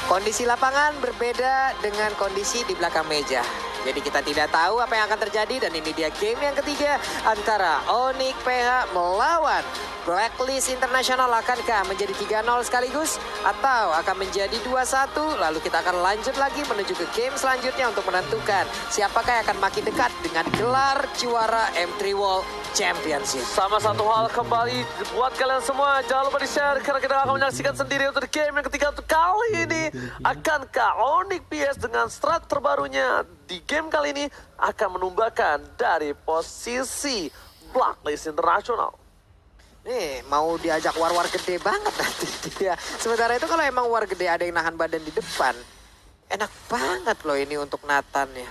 Kondisi lapangan berbeda dengan kondisi di belakang meja. Jadi kita tidak tahu apa yang akan terjadi dan ini dia game yang ketiga antara Onyx PH melawan Blacklist International. Akankah menjadi 3-0 sekaligus atau akan menjadi 2-1? Lalu kita akan lanjut lagi menuju ke game selanjutnya untuk menentukan siapakah yang akan makin dekat dengan gelar juara M3 World Championship. Sama satu hal kembali buat kalian semua, jangan lupa di-share karena kita akan menyaksikan sendiri untuk game yang ketiga untuk kali ini. Akankah Onyx PS dengan strat terbarunya di game kali ini akan menumbakan dari posisi Blacklist International? Nih, mau diajak war-war gede banget nanti dia. Sementara itu kalau emang war gede ada yang nahan badan di depan, enak banget loh ini untuk Nathan ya.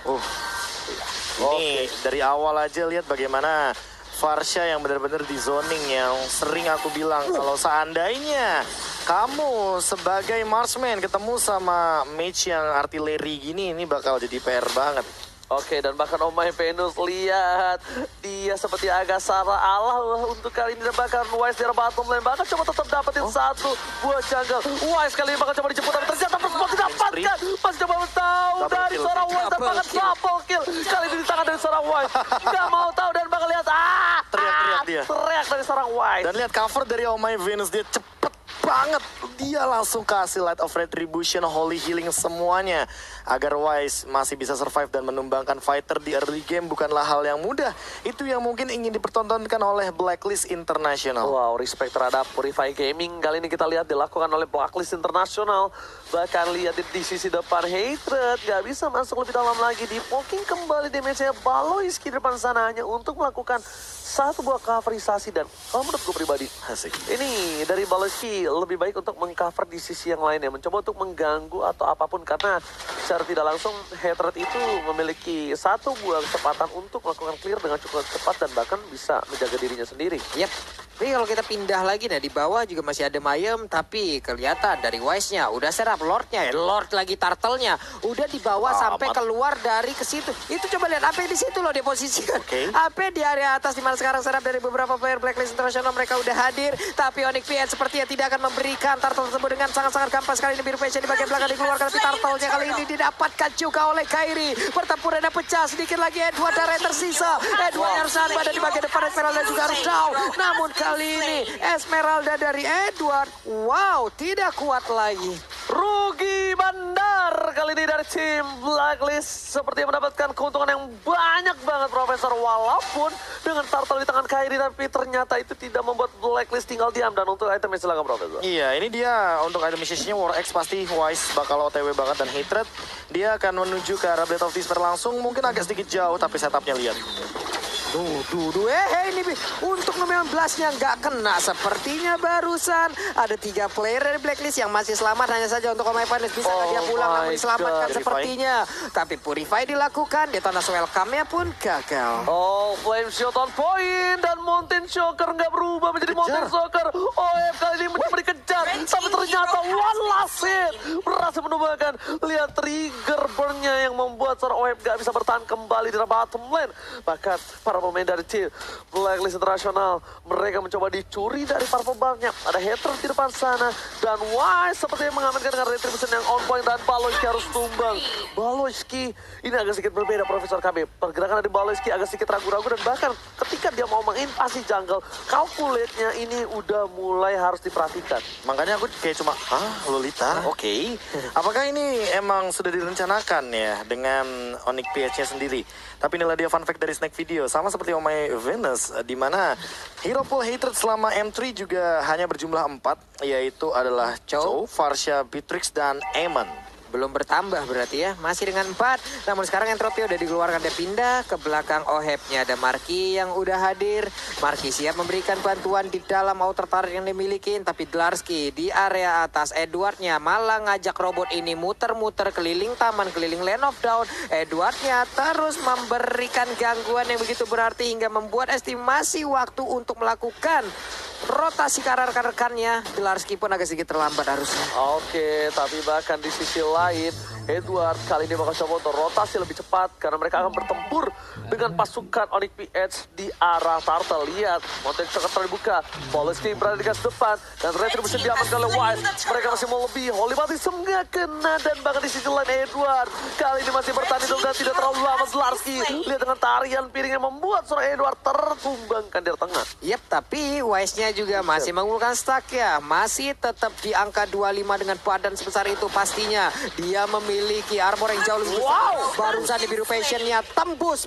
Ini dari awal aja lihat bagaimana Farsha yang benar-benar di zoning yang sering aku bilang kalau seandainya kamu sebagai marksman ketemu sama mage yang artileri gini, ini bakal jadi PR banget. Oke, dan bahkan Omai Venus lihat dia seperti agak salah Allah untuk kali ini, dan bahkan Wise di bottom lane bahkan coba tetap dapetin satu buah jungle. Wise kali ini bakal coba dijemput tapi ternyata semua didapatkan. Pas coba tahu dari seorang Wise dan bahkan double kill kali ini di tangan dari seorang Wise. Gak mau tahu dan bakal lihat Teriak-teriak dia. Teriak dari seorang Wise. Dan lihat cover dari Omai Venus, dia cepet banget. Dia langsung kasih Light of Retribution, Holy Healing semuanya. Agar Wise masih bisa survive dan menumbangkan fighter di early game bukanlah hal yang mudah. Itu yang mungkin ingin dipertontonkan oleh Blacklist International. Wow, respect terhadap Purify Gaming. Kali ini kita lihat dilakukan oleh Blacklist International. Bahkan lihat di sisi depan Hatred gak bisa masuk lebih dalam lagi. Di poking kembali damage-nya Baloyski di depan sana hanya untuk melakukan satu buah coverisasi. Dan kalau menurutku pribadi, Asik. ini dari Baloyski lebih baik untuk mengcover di sisi yang lainnya. Mencoba untuk mengganggu atau apapun. Karena secara tidak langsung Hatred itu memiliki satu buah kesempatan untuk melakukan clear dengan cukup cepat dan bahkan bisa menjaga dirinya sendiri. Yap. Tapi kalau kita pindah lagi, nah di bawah juga masih ada Mayem, tapi kelihatan dari Wise-nya udah serap Lord-nya, Lord lagi turtle-nya udah dibawa sampai keluar dari ke situ. Itu coba lihat AP di situ loh dia posisikan. AP di area atas di mana sekarang serap dari beberapa player Blacklist International, mereka udah hadir, tapi Onyx PN sepertinya tidak akan memberikan turtle tersebut dengan sangat-sangat gampang sekali. Ini biru passion di bagian belakang dikeluarkan, tapi turtle-nya kali ini didapatkan juga oleh Kairi. Pertempurannya pecah, sedikit lagi Edward dan tersisa. Edward harus ada di bagian depan, Esmeralda juga harus down. Namun kali ini Esmeralda dari Edward, wow, tidak kuat lagi. Rugi bandar kali ini dari tim Blacklist, seperti mendapatkan keuntungan yang banyak banget Profesor, walaupun dengan turtle di tangan Kairi, tapi ternyata itu tidak membuat Blacklist tinggal diam. Dan untuk itemnya silakan Profesor. Iya, ini dia untuk item message-nya War X pasti Wise bakal OTW banget, dan Hatred dia akan menuju ke arah Blade of Despair langsung, mungkin agak sedikit jauh tapi setupnya lihat. Ini untuk nomor 11-nya nggak kena sepertinya barusan. Ada 3 player dari Blacklist yang masih selamat, hanya saja untuk Omai Venus bisa nggak dia pulang namun diselamatkan sepertinya. Tapi Purify dilakukan, Detonas welcome-nya pun gagal. Oh, Flame Shot on point dan Mountain Shocker nggak berubah menjadi Mountain Shocker. OF kali ini mencoba dikejar, tapi ternyata one last hit berhasil menumbangkan. Lihat trigger burn-nya yang membuat seorang OF nggak bisa bertahan kembali di bottom lane. Bahkan para pemain dari tim Blacklist International, mereka mencoba dicuri dari para pembalnya. Ada hater di depan sana dan Wise sepertinya mengamankan dengan retribution yang on point, dan Baloyski harus tumbang. Baloyski ini agak sedikit berbeda Profesor KB. Pergerakan dari Baloyski agak sedikit ragu-ragu, dan bahkan ketika dia mau menginvasi jungle, calculate-nya ini udah mulai harus diperhatikan. Makanya aku kayak cuma, Lolita, oke. Apakah ini emang sudah direncanakan ya dengan Onyx PH-nya sendiri? Tapi inilah dia fun fact dari Snack Video, sama seperti Omai Venus, di mana hero pool Hatred selama M3 juga hanya berjumlah 4, yaitu adalah Chow, Farsha, Beatrix, dan Aemon. Belum bertambah berarti ya, masih dengan 4. Namun sekarang Entropy udah dikeluarkan, dia pindah ke belakang Ohep-nya. Ada Marky yang udah hadir. Marky siap memberikan bantuan di dalam outer turret yang dimiliki. Tapi Dlarsky di area atas, Edward-nya malah ngajak robot ini muter-muter keliling taman, keliling Land of Dawn. Edward-nya terus memberikan gangguan yang begitu berarti hingga membuat estimasi waktu untuk melakukan rotasi ke rekan-rekannya. Dlarsky pun agak sedikit terlambat harusnya. Oke, tapi bahkan di sisi lain Edward kali ini bakal coba untuk rotasi lebih cepat karena mereka akan bertempur dengan pasukan Onyx PH di arah Turtle. Lihat, Mountain Shocker terbuka, Polski berada di garis depan dan Retribution diamankan oleh Wise. Mereka masih mau lebih, Holy Baptism nggak kena dan bahkan di sisi lain Edward kali ini masih bertahan dan tidak terlalu lama. Zlarsky lihat dengan tarian piring yang membuat seorang Edward tertumbangkan di tengah. Yep, tapi Wise-nya juga masih mengumpulkan stack ya. Masih tetap di angka 25 dengan badan sebesar itu pastinya. Dia memiliki armor yang jauh lebih besar. Barusan di biru passion-nya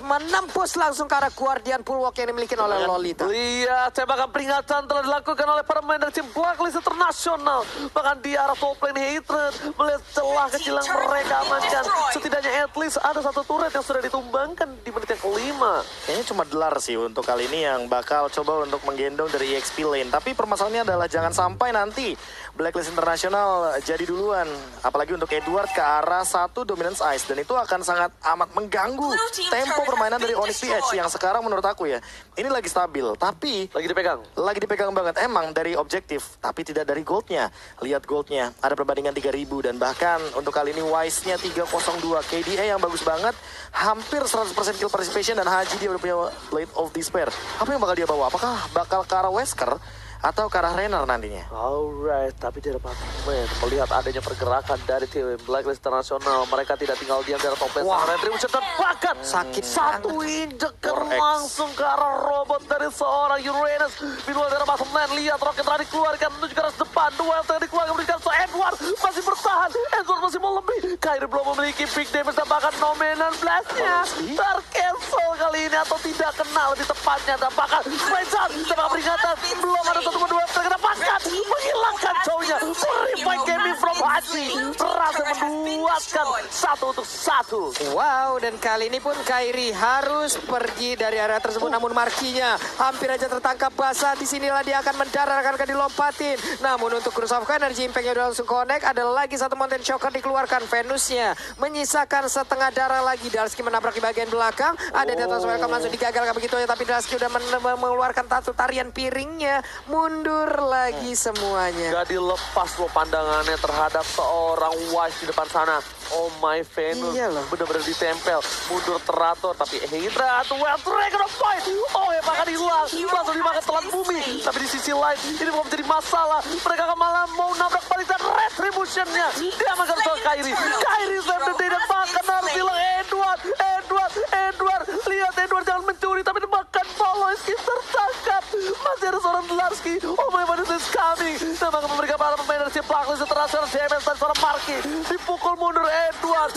menembus langsung ke arah Guardian Bulwark yang dimiliki oleh Lolita. Lihat, tembakan peringatan telah dilakukan oleh para pemain dari tim Blacklist Internasional. Bahkan di arah top lane Hatred, melihat celah kecil yang mereka amankan. Setidaknya at least ada satu turret yang sudah ditumbangkan di menit yang kelima. Kayaknya cuma Delar sih untuk kali ini yang bakal coba untuk menggendong dari EXP lane. Tapi permasalahannya adalah jangan sampai nanti Blacklist Internasional jadi duluan. Apalagi untuk Edward ke arah satu Dominance Ice. Dan itu akan sangat amat mengganggu tempo permainan dari Onyx PH yang sekarang menurut aku ya, ini lagi stabil. Tapi Lagi dipegang banget emang dari objektif, tapi tidak dari goldnya. Lihat goldnya, ada perbandingan 3000 dan bahkan untuk kali ini Wise-nya 302. KDA yang bagus banget, hampir 100% kill participation dan Haji dia udah punya Blade of Despair. Apa yang bakal dia bawa? Apakah bakal ke arah Wesker atau ke arah Renner nantinya? Alright, tapi di depan melihat adanya pergerakan dari tim Blacklist Internasional, mereka tidak tinggal diam di arah top lane. Wah. Retribution dan bahkan Sakit satu injekan 4X. langsung ke arah robot dari seorang Uranus. Meanwhile dari bottom lane, lihat roket tadi dikeluarkan menuju ke arah depan. Duel tadi dikeluarkan memberikan so Edward masih bertahan. Edward masih mau lebih. Kyrie belum memiliki big damage dan bahkan nominal blast-nya tercancel kali ini atau tidak kena lebih tepatnya. Dan bahkan Spencer tembakan peringatan belum ada satu dua terkena bahkan menghilangkan cowoknya. Purify gaming from Haji berhasil menduatkan 1-1. Wow, dan kali ini pun Kyrie harus pergi dari area tersebut. Namun markinya hampir aja tertangkap basah. Disinilah dia akan mendarat, akan dilompatin. Namun untuk Cruise of Energy, Impact-nya udah langsung connect. Ada lagi satu Mountain Shocker dikeluarkan. Venusnya menyisakan setengah darah lagi. Dalsky menabrak di bagian belakang. Ada Detonator Welcome langsung digagalkan begitu aja. Tapi Dalsky udah mengeluarkan satu tarian piringnya. Mundur lagi semuanya. Gak dilepas loh pandangannya terhadap seorang Wise di depan sana. Oh my Venus, Iya loh. bener-bener ditempel, mundur teratur, tapi Hydra atau Well Dragon of Fight, oh ya bahkan hilang, langsung dimakan telan bumi. Tapi di sisi lain, ini bukan menjadi masalah, mereka akan malah mau nabrak balik dan Retribution-nya. Dia makan soal Kyrie save the day dan bahkan harus hilang Edward, lihat Edward jangan mencuri, tapi makan Poloski tertangkap. Masih ada seorang Zlarsky, oh my God, this is coming. Dan bahkan memberikan para pemain dari tim Blacklist Internasional, CMS dan seorang Marky, dipukul mundur Edward,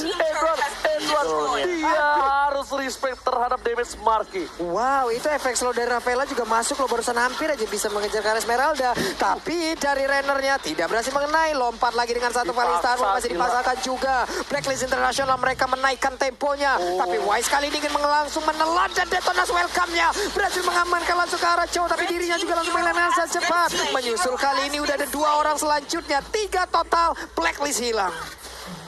dia harus respect terhadap damage Marky. Wow, itu efek slow dari Rafaela juga masuk loh. Barusan hampir aja bisa mengejar ke arah Esmeralda. Tapi dari Rennernya tidak berhasil mengenai. Lompat lagi dengan satu Valistar. Masih dipasangkan juga. Blacklist Internasional mereka menaikkan temponya. Tapi Wise kali ini ingin langsung menelan dan Detonator Welcome-nya berhasil mengamankan langsung ke arah Chow. Tapi dirinya juga langsung mengelan cepat. Menyusul kali ini udah ada 2 orang selanjutnya. 3 total. Blacklist hilang.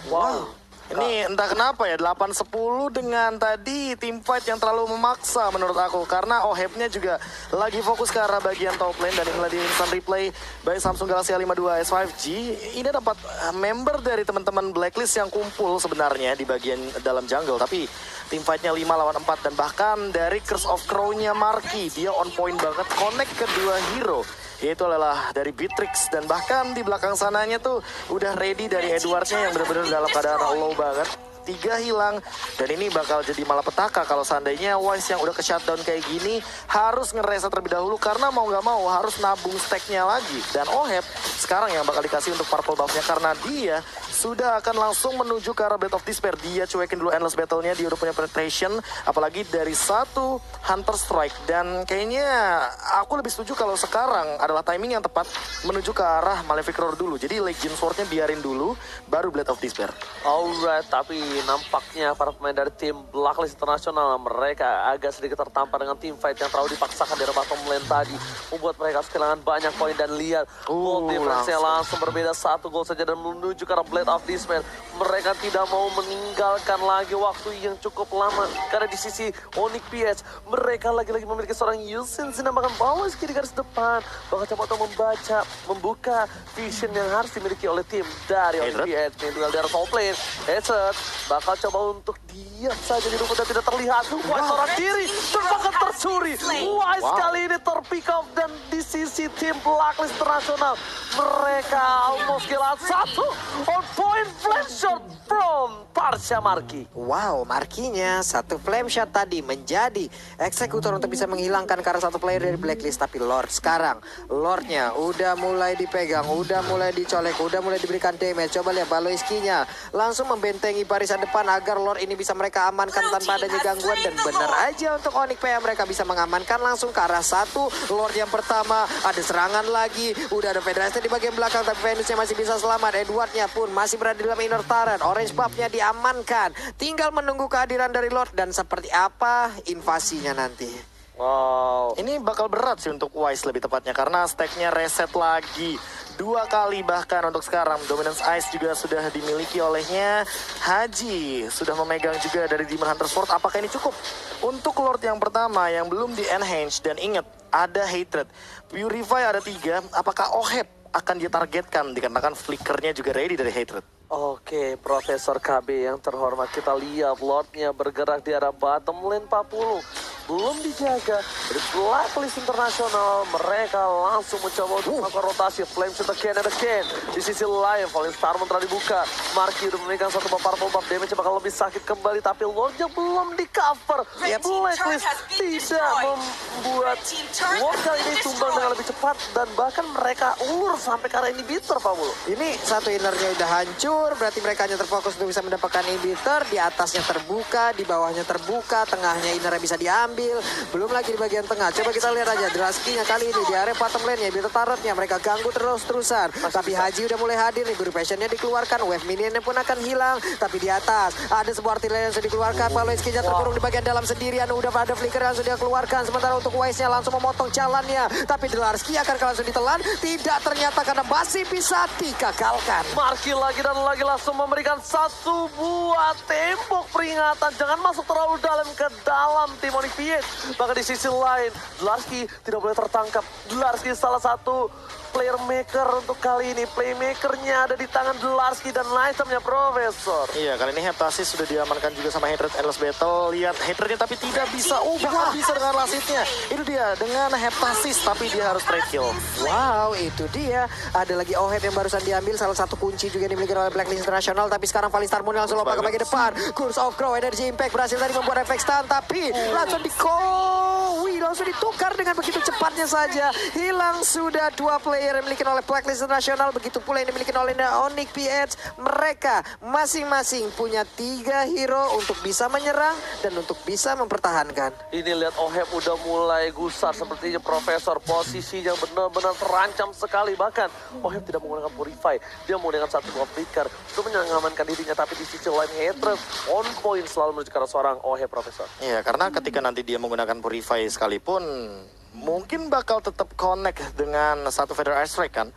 Wow. Ini entah kenapa ya 8-10 dengan tadi tim fight yang terlalu memaksa menurut aku. Karena OHEP-nya juga lagi fokus ke arah bagian top lane. Dan inilah di instant replay by Samsung Galaxy A52 S5G. Ini dapat member dari teman-teman Blacklist yang kumpul sebenarnya di bagian dalam jungle. Tapi tim fight-nya 5 lawan 4. Dan bahkan dari Curse of Crow-nya Marky, dia on point banget connect kedua hero. Yaitu adalah dari Beatrix dan bahkan di belakang sananya tuh udah ready dari Edwardnya yang benar-benar dalam keadaan low banget. 3 hilang dan ini bakal jadi malapetaka kalau seandainya Wise yang udah ke shutdown kayak gini harus ngereset terlebih dahulu karena mau nggak mau harus nabung stacknya lagi. Dan OHEP sekarang yang bakal dikasih untuk purple buff-nya karena dia sudah akan langsung menuju ke arah Blade of Despair. Dia cuekin dulu endless battle-nya, dia udah punya penetration apalagi dari satu Hunter Strike. Dan kayaknya aku lebih setuju kalau sekarang adalah timing yang tepat menuju ke arah Malefic Roar dulu. Jadi Legion Sword-nya biarin dulu baru Blade of Despair. Alright, tapi nampaknya para pemain dari tim Blacklist Internasional mereka agak sedikit tertampar dengan tim fight yang terlalu dipaksakan dari bottom lane tadi, membuat mereka harus kehilangan banyak poin. Dan lihat goal difference-nya langsung berbeda 1 gol saja dan menuju ke arah Blade of Despair. Mereka tidak mau meninggalkan lagi waktu yang cukup lama karena di sisi Onyx PH mereka lagi-lagi memiliki seorang Yusin bahkan bawa di garis depan, bahkan coba untuk membuka vision yang harus dimiliki oleh tim dari Onyx PH. Tinggal di arah top lane, Headset bakal coba untuk diam saja di rumput dan tidak terlihat. Wise seorang diri terbakar tercuri. Wise kali ini terpick up dan di sisi tim Blacklist Internasional mereka almost kehilangan 1 on point flash shot from Parsha Marki. Wow, Markinya 1 flame shot tadi menjadi eksekutor untuk bisa menghilangkan karena 1 player dari Blacklist. Tapi Lord sekarang, Lordnya udah mulai dipegang, udah mulai dicolek, udah mulai diberikan damage. Coba lihat Baloiskinya langsung membentengi barisan depan agar Lord ini bisa mereka amankan tanpa adanya gangguan. Dan benar aja untuk Onyx PH mereka bisa mengamankan langsung ke arah 1 Lord yang pertama. Ada serangan lagi, udah ada Federasi di bagian belakang tapi Venusnya masih bisa selamat. Edwardnya pun masih berada di dalam inner turret. Orange buff-nya diamankan, tinggal menunggu kehadiran dari Lord dan seperti apa invasinya nanti. Wow, Ini bakal berat sih untuk Wise lebih tepatnya karena stacknya reset lagi 2 kali bahkan untuk sekarang. Dominance Ice juga sudah dimiliki olehnya. Haji sudah memegang juga dari Demon Hunter Sword. Apakah ini cukup untuk Lord yang pertama yang belum di enhance? Dan ingat ada Hatred, Purify ada 3. Apakah Oheb akan ditargetkan dikarenakan flickernya juga ready dari Hatred? Oke, Profesor KB yang terhormat, kita lihat Lordnya bergerak di arah bottom lane 40. Belum dijaga dari Blacklist Internasional. Mereka langsung mencoba untuk melakukan rotasi. Flame shot again and again. Di sisi lain, Fallen Starman telah dibuka. Marki udah memegang 1 powerful buff. Damage bakal lebih sakit kembali. Tapi Lordnya belum di cover. Blacklist tidak membuat Lord kali ini tumbang dengan lebih cepat. Dan bahkan mereka ulur sampai ke arah inhibitor, Pak Bulu. Ini 1 innernya udah hancur, berarti mereka hanya terfokus untuk bisa mendapatkan inhibitor. Di atasnya terbuka, di bawahnya terbuka, tengahnya innernya bisa diambil. Belum lagi di bagian tengah. Coba kita lihat aja Draskinya kali ini di area bottom lane-nya, inhibitor turretnya mereka ganggu terus-terusan. Tapi Haji udah mulai hadir nih, Guru Passion-nya dikeluarkan, wave minion-nya pun akan hilang. Tapi di atas ada sebuah artileri yang sudah dikeluarkan. Paloiskinya terkurung di bagian dalam sendirian, udah ada flicker yang sudah dikeluarkan. Sementara untuk Wise-nya langsung memotong jalannya. Tapi Delarski akan langsung ditelan. Tidak ternyata karena masih bisa digagalkan. Marki lagi dan lagi langsung memberikan 1 buah tembok peringatan. Jangan masuk terlalu dalam ke dalam tim Onyx PH. Bahkan di sisi lain, Delarski tidak boleh tertangkap. Delarski salah satu player maker untuk kali ini. Playmakernya ada di tangan Delarski dan itemnya Profesor. Iya, kali ini Heptasis sudah diamankan juga sama Hatred Endless Battle. Lihat Hatrednya tapi tidak bisa. Bahkan bisa dengan lasitnya. Itu dia dengan Heptasis tapi dia harus trade kill. Wow, itu dia. Ada lagi Oheb yang barusan diambil. Salah satu kunci juga yang dimiliki oleh Blacklist Internasional. Tapi sekarang Valistar Moon langsung lompat ke bagian depan. Curse of Crow, Energy Impact berhasil tadi membuat efek stun. Tapi langsung langsung ditukar dengan begitu cepatnya saja. Hilang sudah 2 player yang dimiliki oleh Blacklist Internasional. Begitu pula yang dimiliki oleh Onyx PH. Mereka masing-masing punya 3 hero untuk bisa menyerang dan untuk bisa mempertahankan. Ini lihat Oheb udah mulai gusar sepertinya Profesor. Posisinya benar-benar terancam sekali. Bahkan Oheb tidak menggunakan Purify. Dia menggunakan 1 buah flicker untuk mengamankan dirinya. Tapi di sisi lain Hatred on point selalu menuju ke arah seorang Oheb, Profesor. Iya, karena ketika nanti dia menggunakan Purify sekalipun mungkin bakal tetap connect dengan 1 Federal Airstrike kan.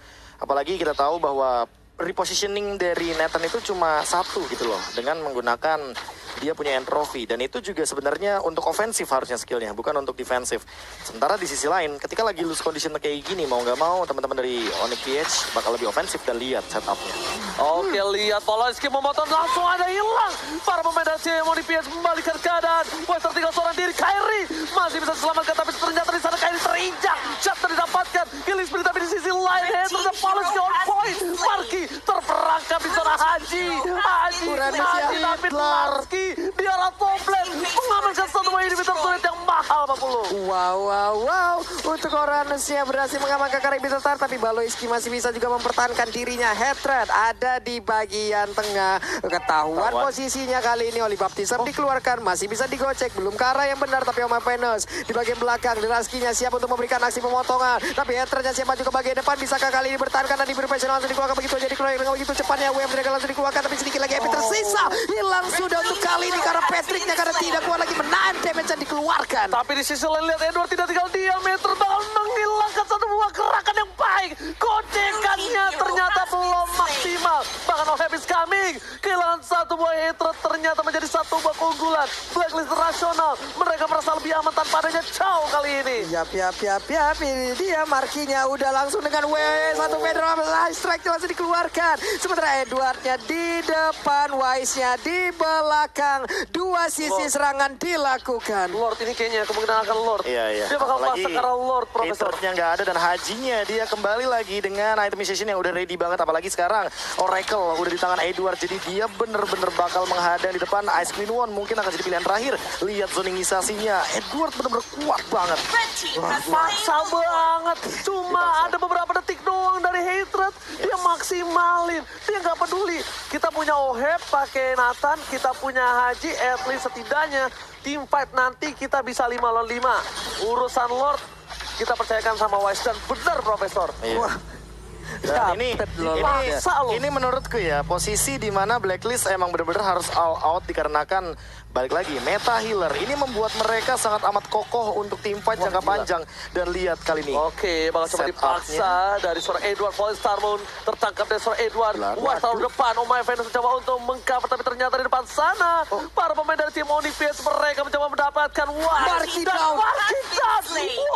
Apalagi kita tahu bahwa repositioning dari Nathan itu cuma 1 gitu loh. Dengan menggunakan dia punya entropy. Dan itu juga sebenarnya untuk ofensif harusnya skillnya, bukan untuk defensif. Sementara di sisi lain, ketika lagi lose condition kayak gini, mau nggak mau teman-teman dari Onyx PH bakal lebih ofensif dan lihat setupnya. Oke, lihat Poloski memotong langsung ada hilang. Para pemain dari Onyx PH membalikan keadaan. Wah, tertinggal seorang diri. Kyrie masih bisa diselamatkan, tapi ternyata di sana Kyrie terinjak. Shot didapatkan. Killing spree, tapi di sisi lain Hatred dan Poloski on point. Marki terperangkap di sana Haji. Haji, tapi Delarski biarlah top lane mengamankan satu buah inhibitor turret yang mahal 40. Wow. Untuk Oranusnya berhasil mengamankan Karibia Tar, tapi Baloiski masih bisa juga mempertahankan dirinya. Headthread ada di bagian tengah. Ketahuan posisinya kali ini. Oli Baptism dikeluarkan, masih bisa digocek. Belum ke arah yang benar, tapi Oma Venus di bagian belakang. Delaskinya siap untuk memberikan aksi pemotongan. Tapi Headthreadnya siap maju ke bagian depan. Bisakah kali ini bertahankan dan diberi passion langsung dikeluarkan begitu aja. Dikeluarkan dengan begitu cepatnya. WM langsung dikeluarkan, tapi sedikit lagi Epic tersisa. Hilang sudah untuk kali ini karena Patricknya karena tidak kuat lagi menahan damage yang dikeluarkan. Tapi di sisi lain lihat Edward tidak tinggal diam. Meter bakal menghilangkan satu buah gerakan yang baik. Gocekannya ternyata belum maksimal. Bahkan Oheb is coming. Kehilangan satu buah Headthread ternyata menjadi satu buah keunggulan. Blacklist rasional. Mereka merasa lebih aman tanpa adanya Chow kali ini. Yap. Ini dia markinya udah langsung dengan W1 Pedro strike langsung dikeluarkan. Sementara Edwardnya di depan, Wise-nya di belakang. Dua sisi serangan dilakukan. Lord ini kayaknya kemungkinan akan Lord. Iya. Dia bakal Apalagi masak karena Lord, Profesor. Headthread-nya nggak ada dan Hajinya dia kembali lagi dengan itemization yang udah ready banget. Apalagi sekarang Oracle udah di tangan Edward. Jadi dia bener-bener bakal menghadang di depan. Ice Queen One mungkin akan jadi pilihan terakhir. Lihat zoningisasinya. Edward bener-bener kuat banget. Maksa banget. Cuma ada beberapa detik doang dari Headthread. Dia maksimalin. Dia nggak peduli. Kita punya Oheb pakai Nathan. Kita punya Haji. At least setidaknya team fight nanti kita bisa 5 lawan 5. Urusan Lord kita percayakan sama Wise dan benar Profesor. Iya. Dan Paksa loh. ini menurutku ya posisi di mana Blacklist emang benar-benar harus all out dikarenakan balik lagi meta healer ini membuat mereka sangat amat kokoh untuk tim fight jangka panjang. Dan lihat kali ini. Oke, bakal coba dipaksa dari seorang Edward. Falling Star Moon tertangkap dari seorang Edward. Wise taruh depan. Omai Venus mencoba untuk mengcover, tapi ternyata di depan sana para pemain dari tim Onyx PS mereka mencoba mendapatkan Marky down.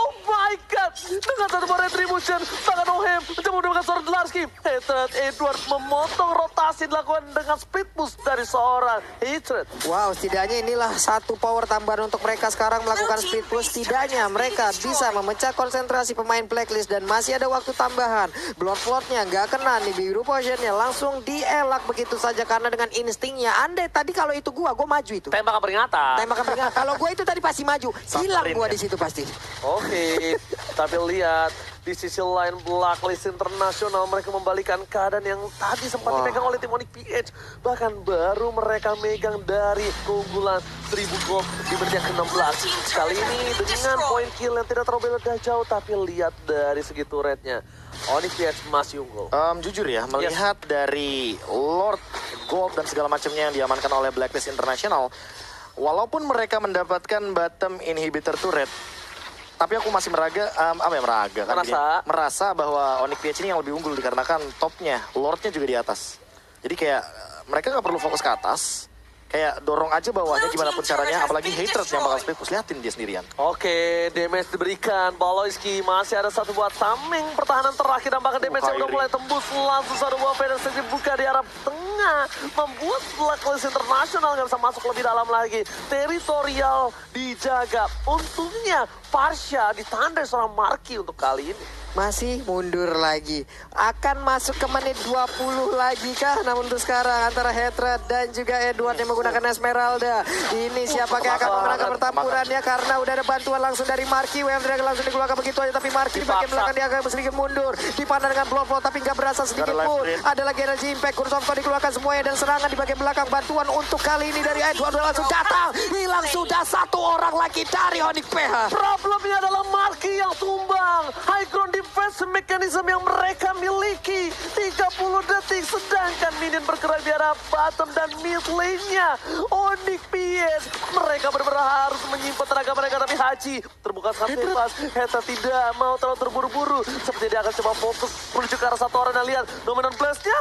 Oh my god. Dengan satu buah retribution, bahkan Ohem mencoba mendapatkan seorang Dlarsky. Headthread Edward memotong rotasi dilakukan dengan split push dari seorang Headthread. Wow, setidaknya inilah satu power tambahan untuk mereka sekarang melakukan speed push. Setidaknya mereka bisa memecah konsentrasi pemain Blacklist dan masih ada waktu tambahan. Bloodflood-nya nggak kena nih, biru potionnya langsung dielak begitu saja karena dengan instingnya. Andai tadi kalau itu gua maju itu. Tembakan peringatan. Tembakan peringatan. Kalau gua itu tadi pasti maju, hilang gua di situ pasti. Oke, tapi lihat di sisi lain Blacklist Internasional mereka membalikan keadaan yang tadi sempat dipegang oleh tim Onyx PH. Bahkan baru mereka megang dari keunggulan 1000 gold di menit yang ke-16. Kali ini dengan poin kill yang tidak terlalu beda jauh, tapi lihat dari segi turretnya Onyx PH masih unggul. Jujur ya, melihat dari Lord Gold dan segala macamnya yang diamankan oleh Blacklist International, walaupun mereka mendapatkan bottom inhibitor turret, tapi aku masih merasa bahwa Onyx PH ini yang lebih unggul dikarenakan topnya, Lordnya juga di atas. Jadi kayak mereka nggak perlu fokus ke atas, kayak dorong aja bawahnya gimana pun caranya, apalagi Headthread yang bakal split push, liatin dia sendirian. Oke, damage diberikan. Baloiski masih ada satu buat tameng pertahanan terakhir, dan bahkan damage yang udah mulai tembus langsung satu buah Venus yang dibuka di arah tengah, membuat Blacklist Internasional nggak bisa masuk lebih dalam lagi. Teritorial dijaga. Untungnya Parsha ditandai seorang Marky untuk kali ini. Masih mundur lagi. Akan masuk ke menit 20 lagi kah? Namun untuk sekarang antara Headthread dan juga Edward yang menggunakan Esmeralda. Ini siapakah yang akan memenangkan pertempurannya? Karena udah ada bantuan langsung dari Marky. WM Dragon langsung dikeluarkan begitu aja. Tapi Marky di bagian belakang dia agak sedikit mundur. Dipandang dengan Bloodflow tapi nggak berasa sedikit pun. Ada lagi energy impact. Kursovko dikeluarkan semuanya dan serangan di bagian belakang. Bantuan untuk kali ini dari Edward langsung datang. Hilang sudah satu orang lagi dari Onyx PH. Problemnya adalah Marky yang tumbang. High ground defense mechanism yang mereka miliki 30 detik, sedangkan minion bergerak di arah bottom dan mid lane-nya Onyx PH. Mereka benar-benar harus menyimpan tenaga mereka, tapi Haji terbuka sangat bebas. Heta tidak mau terlalu terburu-buru, seperti dia akan coba fokus menuju ke arah satu orang. Dan lihat dominant blast-nya,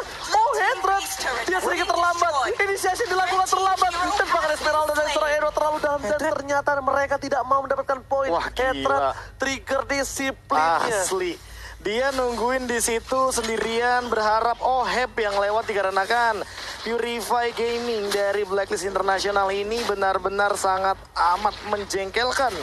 Headthread dia sedikit terlambat, inisiasi dilakukan terlambat, dan bahkan Esmeralda dan seorang Hero terlalu dalam, dan ternyata mereka tidak mau mendapatkan poin. Headthread trigger disiplinnya. Asli. Dia nungguin di situ sendirian berharap Oheb yang lewat dikarenakan Purify Gaming dari Blacklist International ini benar-benar sangat amat menjengkelkan.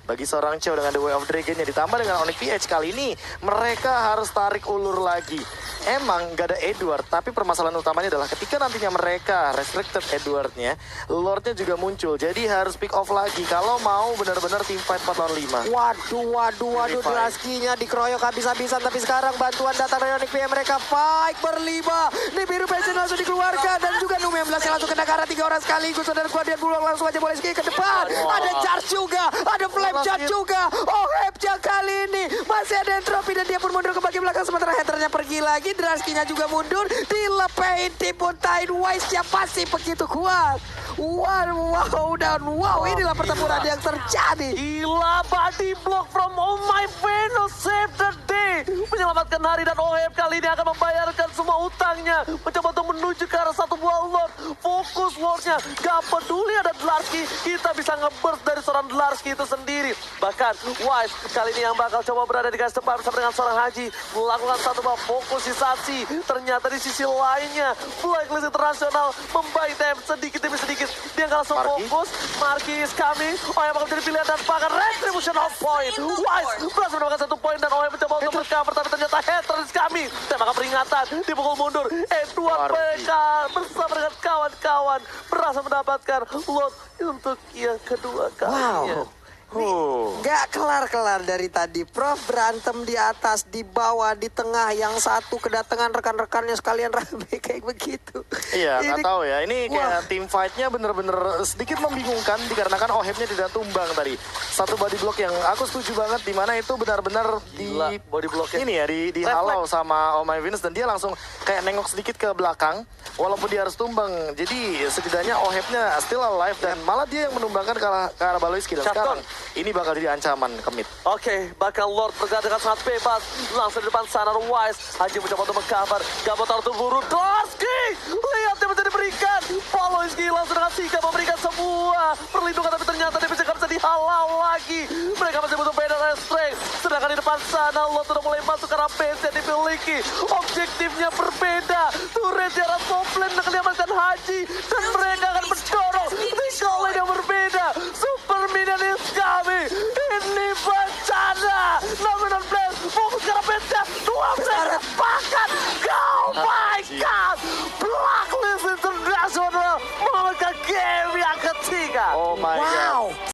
bagi seorang Chow dengan The Way of Dragon-nya ditambah dengan Onyx PH kali ini mereka harus tarik ulur lagi. Emang gak ada Edward, tapi permasalahan utamanya adalah ketika nantinya mereka restricted Edward-nya, Lord-nya juga muncul. Jadi harus pick off lagi kalau mau benar-benar team fight 4 lawan 5. Waduh, Draskinya dikeroyok habis-habisan. Tapi sekarang bantuan datang dari Onyx PH, mereka fight berlima. Nih biru passion langsung dikeluarkan. Dan juga Numi 16 yang langsung kena karena 3 orang sekaligus. Dan Guardian Bulldog langsung aja boleh ski ke depan. Ada charge juga, ada flame charge juga. Oh, Hepja kali ini masih ada entropy dan dia pun mundur ke bagian belakang. Sementara Haternya pergi lagi. Draskinya juga mundur. Dilepehin dipuntain Wise-nya pasti begitu kuat. Wow, dan inilah pertempuran yang terjadi. Gila, body block from Oh My Venus save the day. Menyelamatkan hari dan OHF kali ini akan membayarkan semua utangnya. Mencoba untuk menuju ke arah satu buah Lord. Fokus Lordnya. Gak peduli ada Dlarsky. Kita bisa nge-burst dari seorang Dlarsky itu sendiri. Bahkan Wise kali ini yang bakal coba berada di garis depan bersama dengan seorang Haji. Melakukan satu buah fokusisasi. Ternyata di sisi lainnya Blacklist Internasional membaik time sedikit demi sedikit. Dia nggak langsung fokus. Marquis is coming. OHF bakal menjadi pilihan dan bahkan retribution of point. Wise berhasil mendapatkan 1 poin dan OHF mencoba untuk recover. Tapi ternyata Hater is coming. Tembakan peringatan. Dipukul mundur. Edward PK bersama dengan kawan-kawan berhasil mendapatkan loot untuk yang kedua kalinya. Gak kelar-kelar dari tadi. Prof berantem di atas, di bawah, di tengah. Yang satu kedatangan rekan-rekannya sekalian rame kayak begitu. Iya, nggak tahu ya. Ini kayak team fight-nya bener-bener sedikit membingungkan dikarenakan OHF-nya tidak tumbang tadi. Satu body block yang aku setuju banget, dimana itu benar-benar di body block-nya. Ini ya, dihalau sama Oh My Venus dan dia langsung kayak nengok sedikit ke belakang, walaupun dia harus tumbang. Jadi setidaknya OHF-nya still alive dan malah dia yang menumbangkan ke arah Baloiski. Dan sekarang ini bakal jadi ancaman ke mid. Oke, bahkan Lord bergerak dengan sangat bebas. Langsung di depan sana Wise. Haji mencoba untuk mengkabar. Gak mau taruh terburu. Dlarsky! Lihat dia menjadi berikan. Baloiski langsung dengan sigap memberikan semua perlindungan. Tapi ternyata dia bisa dihalau lagi. Mereka masih butuh banner strength. Sedangkan di depan sana Lord sudah mulai masuk ke arah base yang dimiliki. Objektifnya berbeda. Turret di arah top lane akan diamankan Haji. Dan mereka akan mendorong tinggal lane yang berbeda. Super minion is coming. Ini bencana. Namun Blast fokus ke arah base-nya. 12 bahkan. Oh my God. Blacklist International mengamankan game yang ketiga. Oh my God.